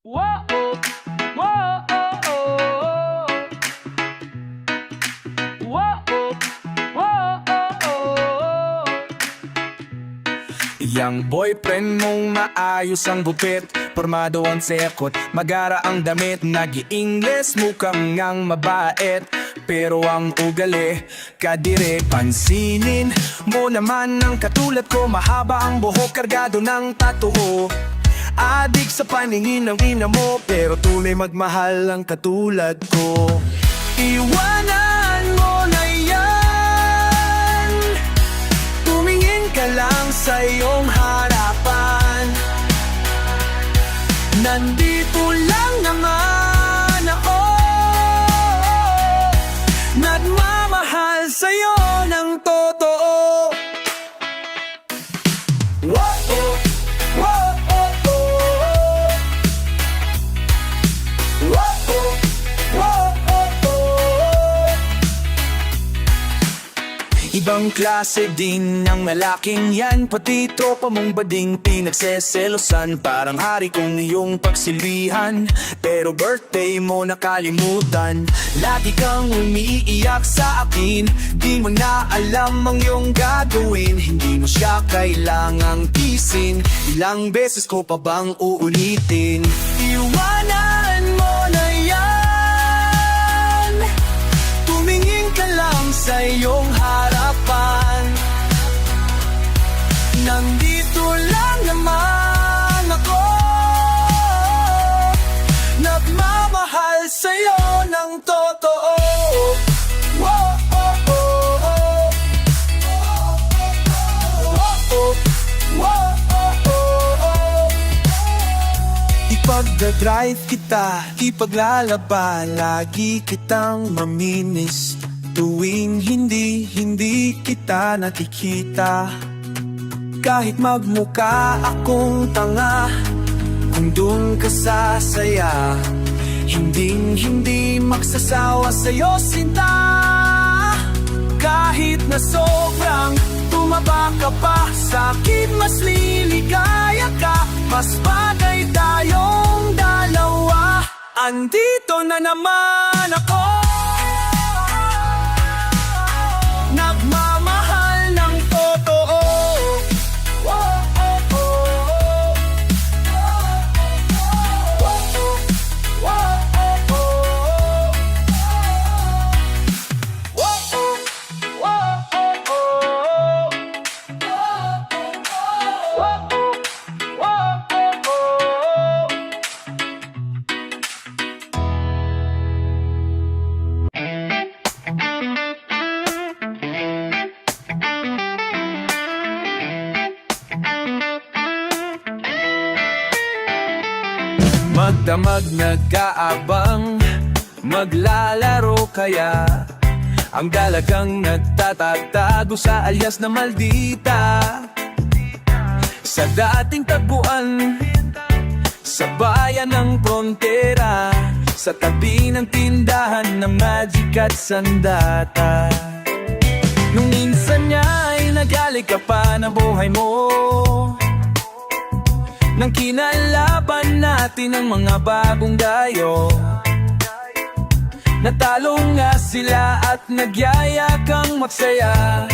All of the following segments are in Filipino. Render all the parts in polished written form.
Whoa, whoa, whoa, whoa. Yang boyfriend mong maayos ang gupit, pormado ang sekot, magara ang damit, nag-i-Ingles mukhang ngang mabait. Pero ang ugali, kadire, pansinin mo naman ang katulad ko. Mahaba ang buhok, kargado ng tattoo. Adik sa paningin ng ina mo, pero tunay magmahal ang katulad ko. Iwanan mo na yan, tumingin ka lang sa iyong harapan. Nandito lang naman ako, nagmamahal sa'yo ng totoo. Whoa, whoa. Ibang klase din ang lalaking yan, pati tropa mong bading pinagseselosan. Parang hari kong iyong pagsilihan, pero birthday mo nakalimutan. Lagi kang umiiyak sa akin, di mo na alam ang iyong gagawin. Hindi mo siya kailangang tisin, ilang beses ko pa bang uulitin? Iwanan mo na yan, tumingin ka lang sa iyong harapan. Nandito lang naman ako, nagmamahal sa'yo ng totoo. Whoa, oh, oh, oh. Whoa, oh, whoa, oh, oh. Ipagdadrive kita, ipaglalaba, lagi kitang maminis. Tuwing hindi kita nakikita, kahit magmukha akong tanga, kung dun ka sasaya, hindi magsasawa sa'yo sinta. Kahit na sobrang tumaba ka pa, sa'kin mas liligaya ka. Mas bagay tayong dalawa, andito na naman ako, nagmamahal ng totoo. Magdamag nag-aabang, maglalaro kaya ang dalagang nagtatatago sa alyas na maldita. Sa dating tagpuan, sa bayan ng frontera, sa tabi ng tindahan ng Magic at Sandata. Nung minsan niya ay nag-alik ka pa na buhay mo, nang kinalaban natin ang mga bagong dayo. Natalo nga sila at nagyaya kang magsaya,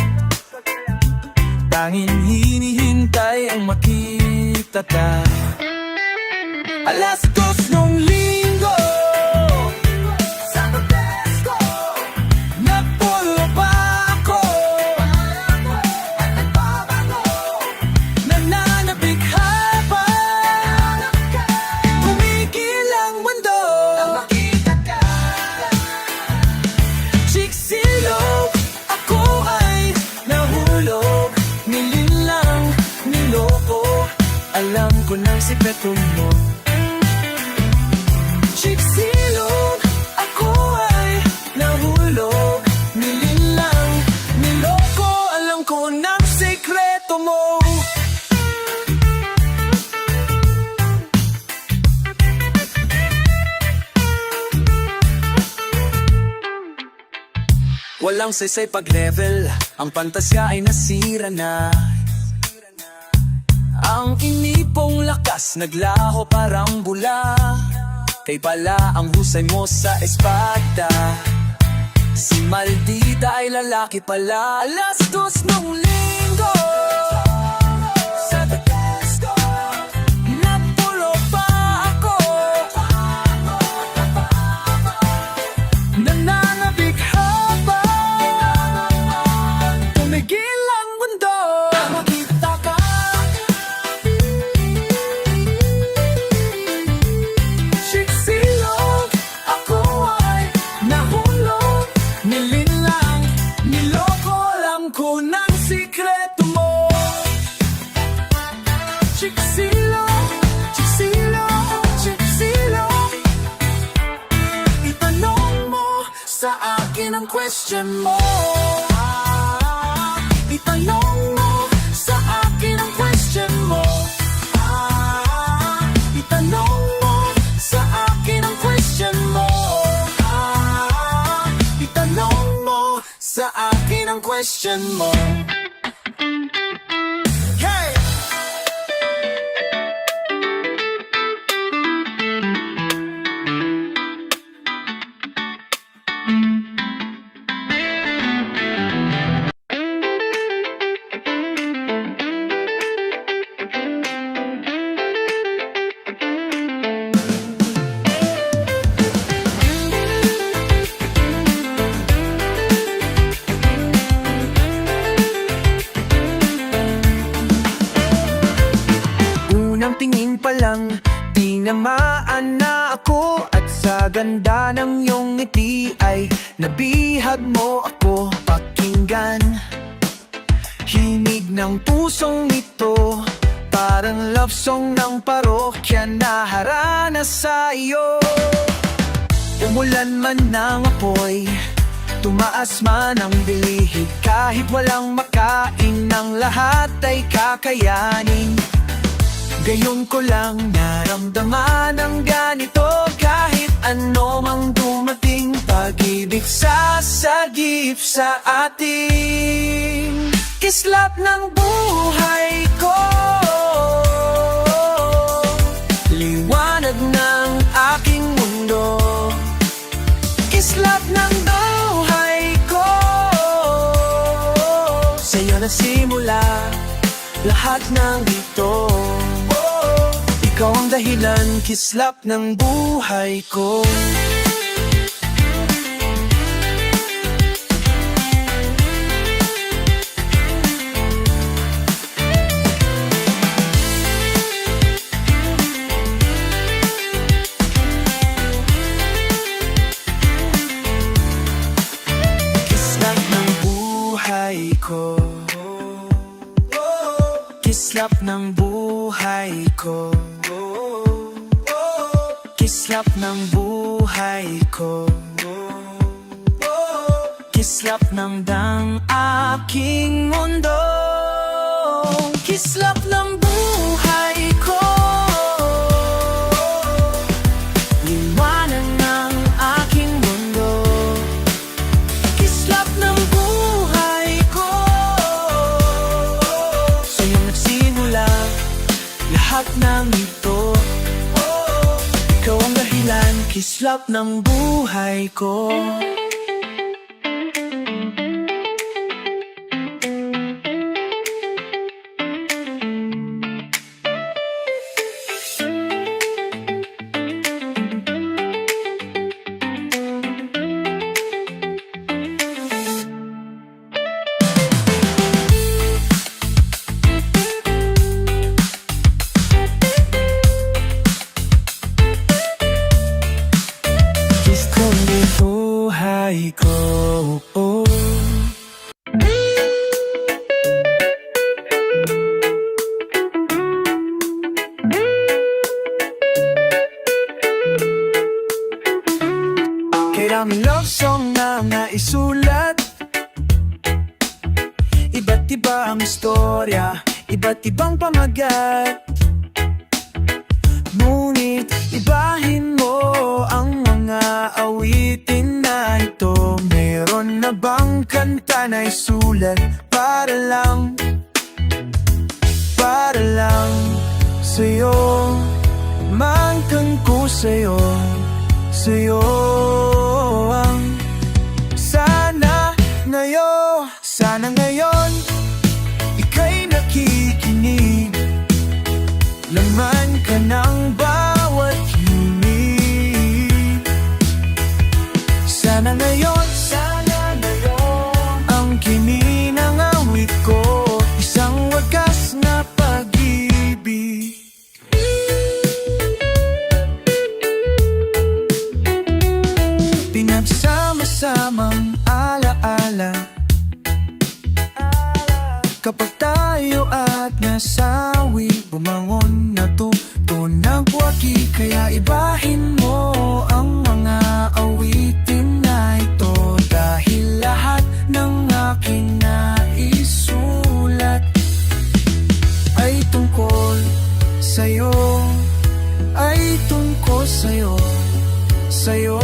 tanging hinihintay ang makita ka. Alas 2 nung linggo, Santo Tesco, nagpulo pa ako, at nagbabago, nananabik habang humigil ang mundo. Nang makita ka, Chicsilog, ako ay nahulog, nilinlang, niloko, alam ko ng sikreto mo. Chicsilog, ako ay nahulog, nilinlang, niloko, alam ko ng sikreto mo. Walang saysay pag-level, ang pantasya ay nasira na. Ang inipong lakas naglaho parang bula. Kay pala ang husay mo sa espada. Si Maldita ay lalaki pala. Alas 2 nung linggo sa Bethesda, napulo pa ako. Nananabik habang tumigil ang mundo. Makita ka, Siksilo, ako ay nahulog. Nilinlang, niloko, alam ko ng sikreto mo. Siksilo, Siksilo, Siksilo, itanong mo sa akin ang question mo. Itanong mo sa akin ang question mo. Itanong mo sa akin ang question mo. Itanong mo sa akin ang question mo. Hey! Unang tingin pa lang, tinamaan na ako. At sa ganda ng iyong ngiti ay nabihag mo ako. Pakinggan, himig ng pusong ito, parang love song ng parokya na harana sa iyo. Umulan man ng apoy, tumaas man ang bilihid, kahit walang makain, ng lahat ay kakayanin. Gayon ko lang naramdaman ang ganito, kahit ano mang dumating. Pag-ibig sasagip sa ating kislap ng buhay ko. Liwanag ng aking mundo, kislap ng buhay ko. Sa'yo nasimula lahat ng ito. Ikaw ang dahilan, kislap ng buhay ko. Kislap ng buhay ko. Kislap ng buhay ko. Kislap ng buhay ko. Kislap ng dang aking mundo. Kislap ng buhay ko. Liwanag ng aking mundo. Kislap ng buhay ko. Sa'yo nagsimula lahat ng ito. Ikaw ang dahilan, kislap ng buhay ko. Buhay ko. Kailangan love song na naisulat. Iba't iba ang istorya, iba't ibang pamagat. Ngunit ibahin mo ang mga awitin na ito. Meron na bang kanta na isulat para lang sa'yo? Mangkang ko sa'yo. sa'yo, sa'yo. Sana ngayon, ika'y nakikinig. Laman ka ng bawat himig. Sana ngayon, ang kimi ng awit ko, isang wagas na pag-ibig. Pinagsama-samang alaala kapag tayo at nasawi, bumangon na nagwagi. Kaya ibahin mo ang mga awitin na ito, dahil lahat ng aking naisulat ay tungkol sa'yo, ay tungkol sa'yo, sa'yo.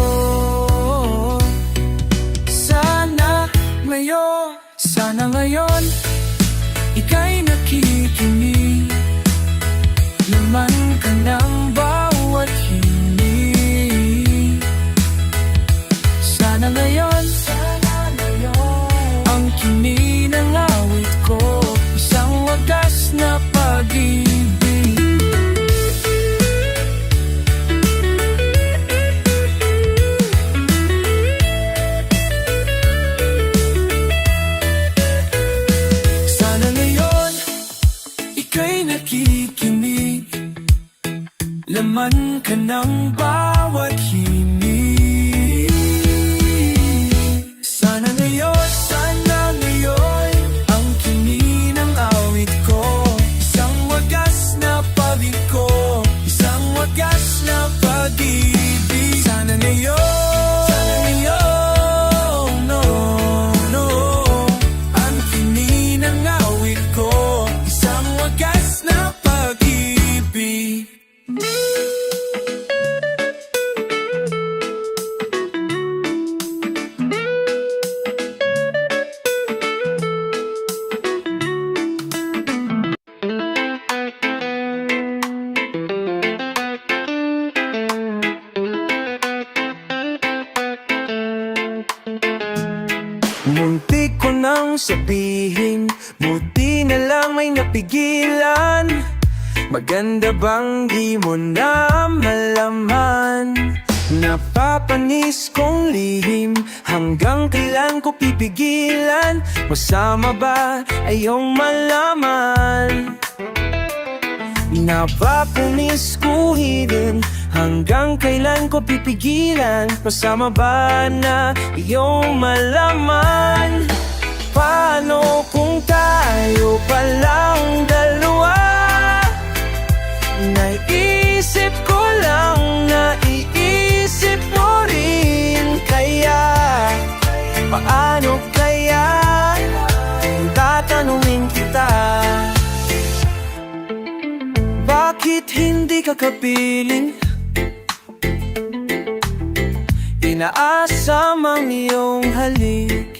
Sana ngayon, ika'y nakikinig. Laman ka ng bawat himig. Sana ngayon, ang kimi ng awit ko, isang wagas na pag-ibig. Ika'y nakikinig. Laman ka ng bawat himig. Sana ngayon, ang kimi ng awit ko, isang wagas na pag-ibig ko, isang wagas na pag-ibig. Sana ngayon, no, ang kimi ng awit ko, isang wagas na pag-ibig. Muntik ko nang sabihin, buti na lang may napigilan. Maganda bang di mo na malaman? Napapanis kong lihim, hanggang kailan ko pipigilan? Masama ba ayong malaman? Napapanis ko hidin, hanggang kailan ko pipigilan? Masama ba na iyong malaman? Paano kung tayo palang dalawa? Naiisip ko lang, naiisip mo rin. Kaya, paano kaya? Tatanungin kita, bakit hindi ka kapiling? Inaasam ang iyong halik.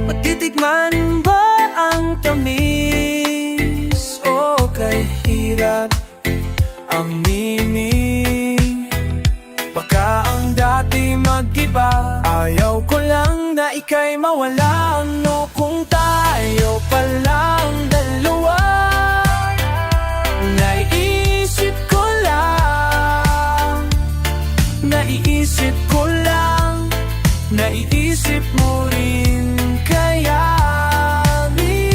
Matitikman ba ang tamis? O kay hirap aminin? Baka ang dati mag-iba. Ayaw ko lang na ika'y mawala. Ano kung tayo palang dalawa? Naiisip ko lang, naiisip ko lang, naiisip mo rin. Kaya di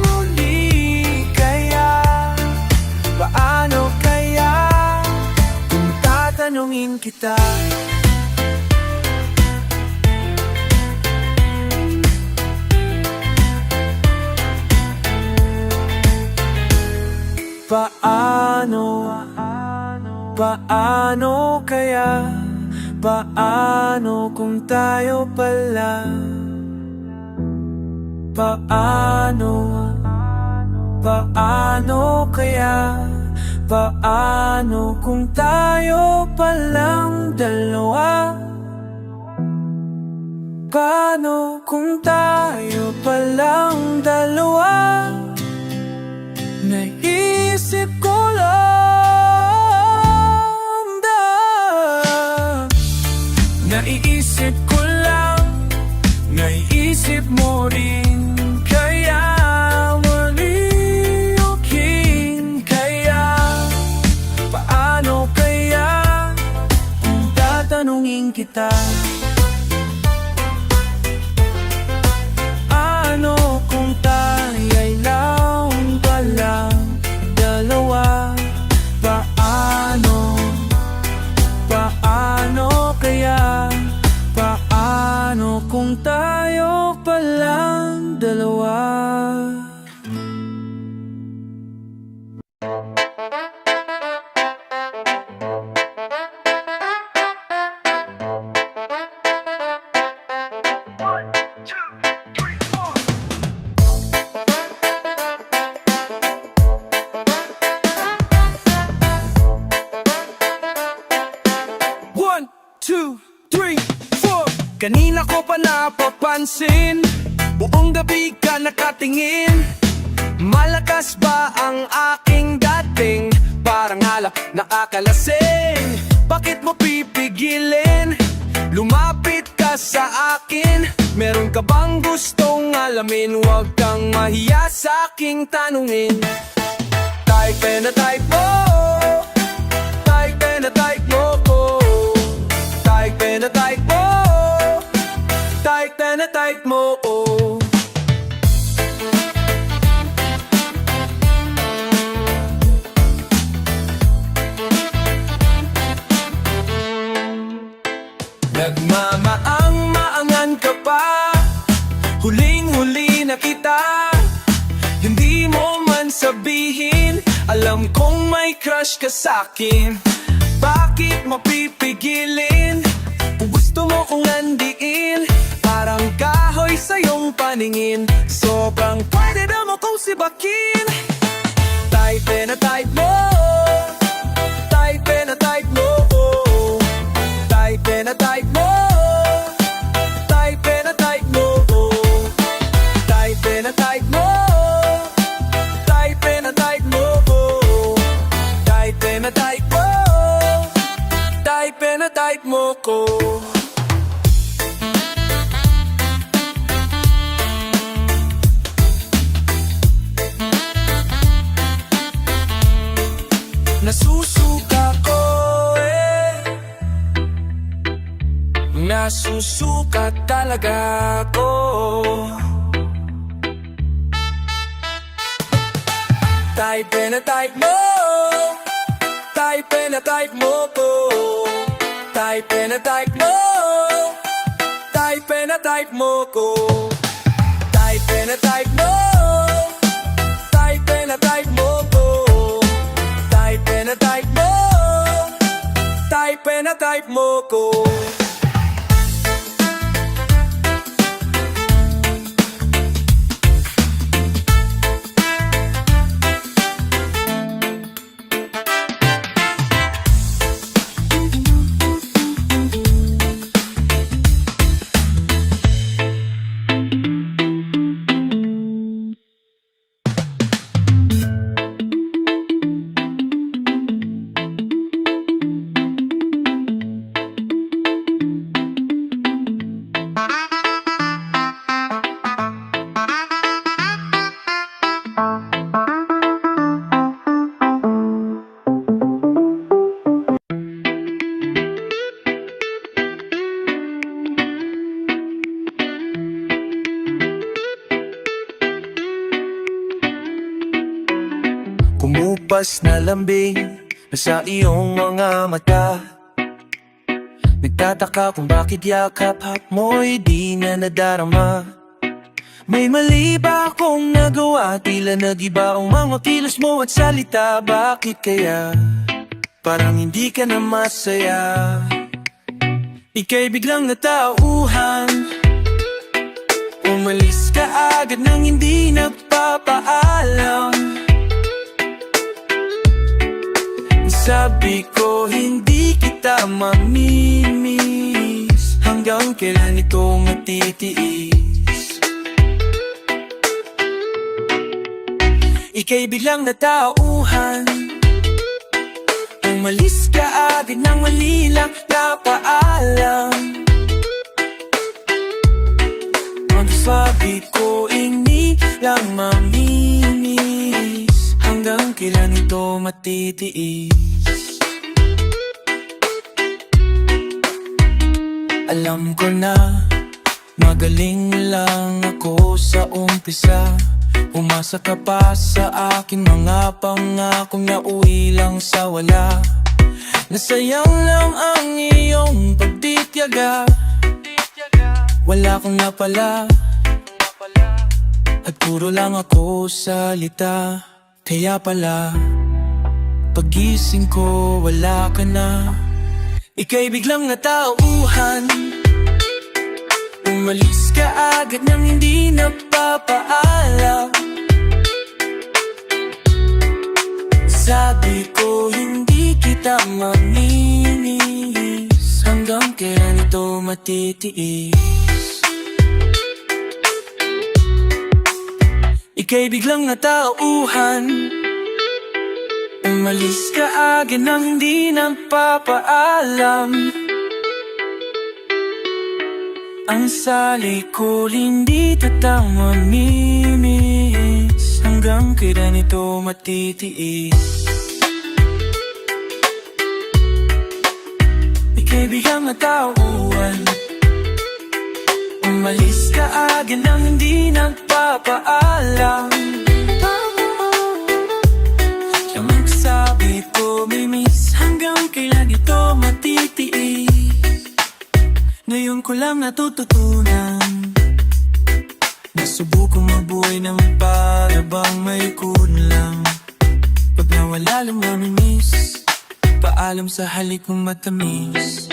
muli, kaya paano kaya kung tatanungin kita? Paano kaya? Paano kung tayo pala? Paano kaya? Paano kung tayo palang dalawa? Paano kung tayo palang dalawa? Naisip ko lang, mahalin kita. Ano kung tayo'y lang palang dalawa? Paano kaya? Paano kung tayo palang dalawa? One, two, three, four. Kanina ko pa napapansin, buong gabi ka nakatingin. Malakas ba ang aking dating? Parang alak nakakalasing. Bakit mo pipigilin? Lumapit ka sa akin. Meron ka bang gustong alamin? Huwag kang mahiya sa aking tanungin. Type na type mo, type na type mo ko. Type na type mo, type na type mo. Nagmamaang-maangan ka pa, huling-huli na kita. Hindi mo man sabihin, alam kong may crush ka sa'kin. Bakit mo pipigilin? Kung gusto mo kong landiin, parang kahoy sa iyong paningin. Sobrang pwede na mo kong sibakin. Type na type mo, type na type mo. Type na type mo, type na type mo. Type na type mo, type na type mo. Type na type mo, type na type mo ko. Nasusuka ko nasusuka talaga ko. Type na type mo, type na type mo ko. Type na type mo, type na type mo ko. Type na type mo, type na type mo ko. Type na type mo, type na type mo ko. Kumupas na lambing sa iyong mga mata. Nagtataka kung bakit yakap-hap mo'y di na nadarama. May mali ba akong nagawa? Tila nag-iba ang mga kilos mo at salita. Bakit kaya parang hindi ka na masaya? Ika'y biglang natauhan, umalis ka agad nang hindi nagpapaalam. Sabi ko hindi kita mamimiss, hanggang kailan ito matitiis? Ika'y biglang natauhan, umalis ka agad nang mali lang napaalam. Ang sabi ko hindi lang mamimiss, hanggang kailan ito matitiis? Alam ko na magaling lang ako sa umpisa. Umasa ka pa sa akin mga pangakong nauwi lang sa wala. Nasayang lang ang iyong pagtityaga. Wala kang napala at puro lang ako salita. Kaya pala pagising ko wala ka na. Ika'y biglang natauhan. Umalis ka agad nang hindi napapaalam. Sabi ko hindi kita mamimiss. Hanggang kailan ito matitiis? Ika'y biglang natauhan. Umalis ka agad nang hindi napapaalam. Ang sali ko hindi tatang mamimiss. Hanggang kailan ito matitiis? Ika'y biglang natauhan. Umalis ka agad nang hindi nagpapaalam. Sabi ko mimiss. Hanggang kailan ito matitiis? Ngayon ko lang natututunan. Nasubukong mabuhay ng para bang may kulang. Pag nawala lang mamimiss. Paalam sa halik kong matamis.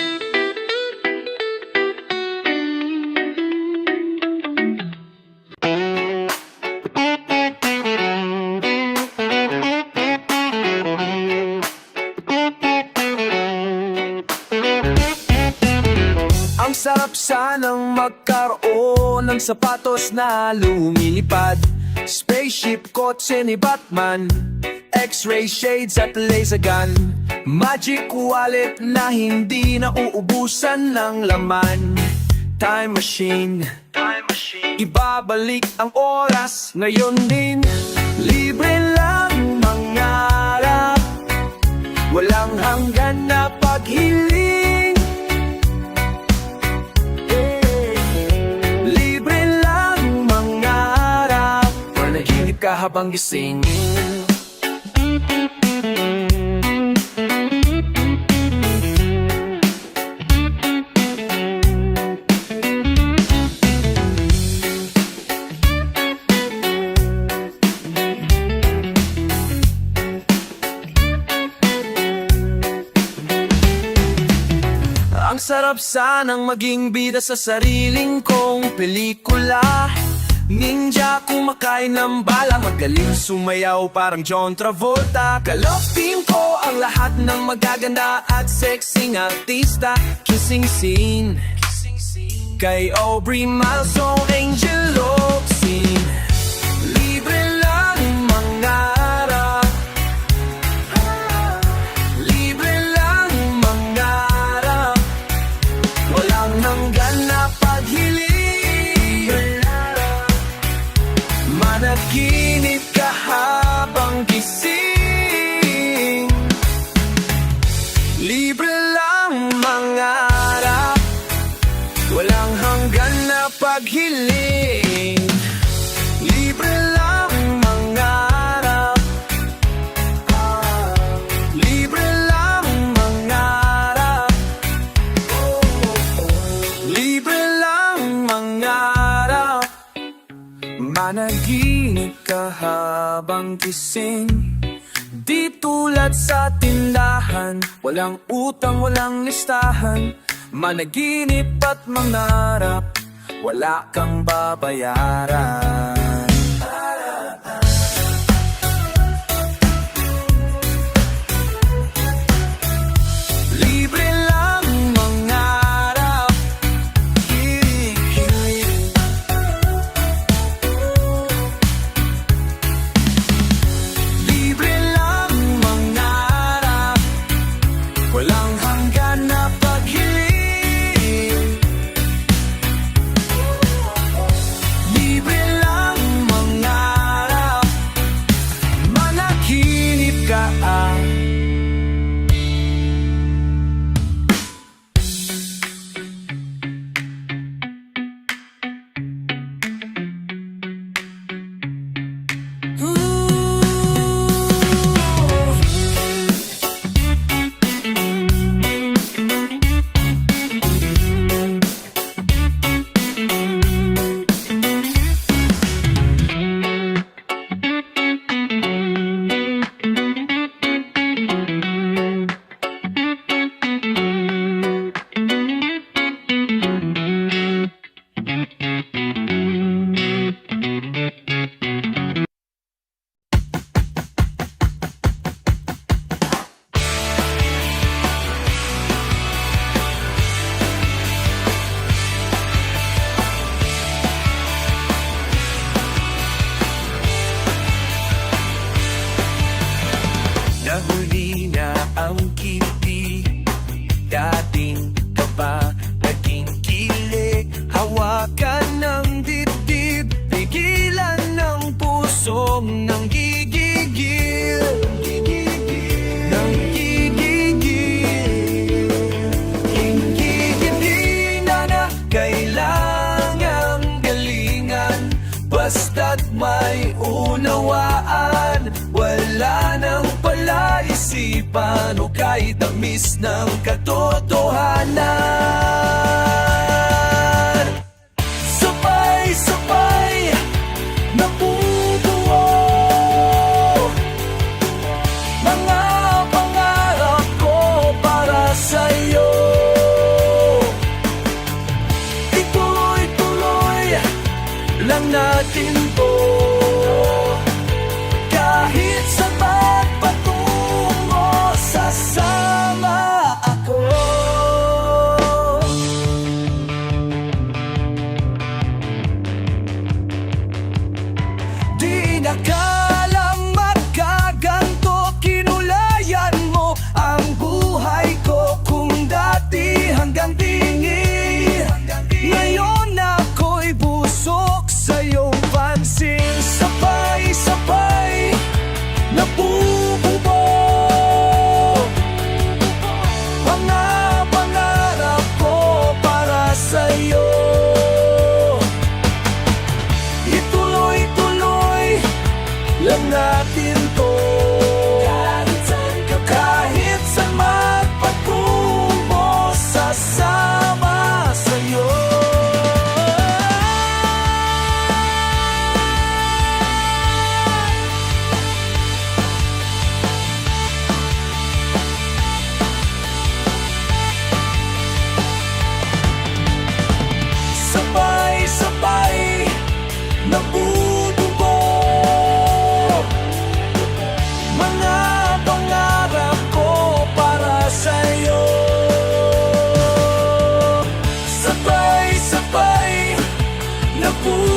Ang sarap sanang magkaroon ng sapatos na lumilipad. Spaceship, kotse ni Batman, X-ray shades at laser gun. Magic wallet na hindi nauubusan ng laman. Time machine, ibabalik ang oras ngayon din. Libre lang mangarap, walang hanggan na paghiling. Habang gising. Ang sarap sanang maging bida sa sariling kong pelikula. Ninja kumakain ng bala, magaling sumayaw parang John Travolta. Ka-love team ko ang lahat ng magaganda at sexing artista. Kissing scene kay Aubrey Malsong, Angel Love scene. Libre lang mangarap, libre lang mangarap. Walang hanggan na paghiling. Managinip ka habang gising. Libre lang mangarap, walang hanggan na paghiling. Libre lang mangarap, libre lang mangarap. Libre lang mangarap. Managinip ka habang gising. Di tulad sa tindahan, walang utang, walang listahan. Managinip at mangarap, wala kang babayaran. Libre lang mangarap. Libre lang mangarap, walang hanggan na paghiling. Libre lang mangarap, managinip ka dating kaba, naging kilig. Hawakan ng dibdib, pigilan ng pusong nang gigigil. Nang gigigil. Hindi na kailangang galingan, basta't may unawaan. Wala nang palaisipan o kahit tamis ng katotohanan. Sabay-sabay nabubuo mga pangarap ko para sa'yo. Ituloy-tuloy lang natin to, kahit sa patungo, sasama ako. Di nakalang magkaganto, kinulayan mo ang buhay ko. Kung dati hanggang tingi, ngayon ako'y busok sa iyong pansin. Sabay-sabay nabubuo mga pangarap ko para sa'yo. Ituloy-tuloy lang natin to, kahit saan magpatungo, sasama sa'yo. Sabay-sabay nabubuo mga pangarap ko para sa'yo. Sabay-sabay nabubuo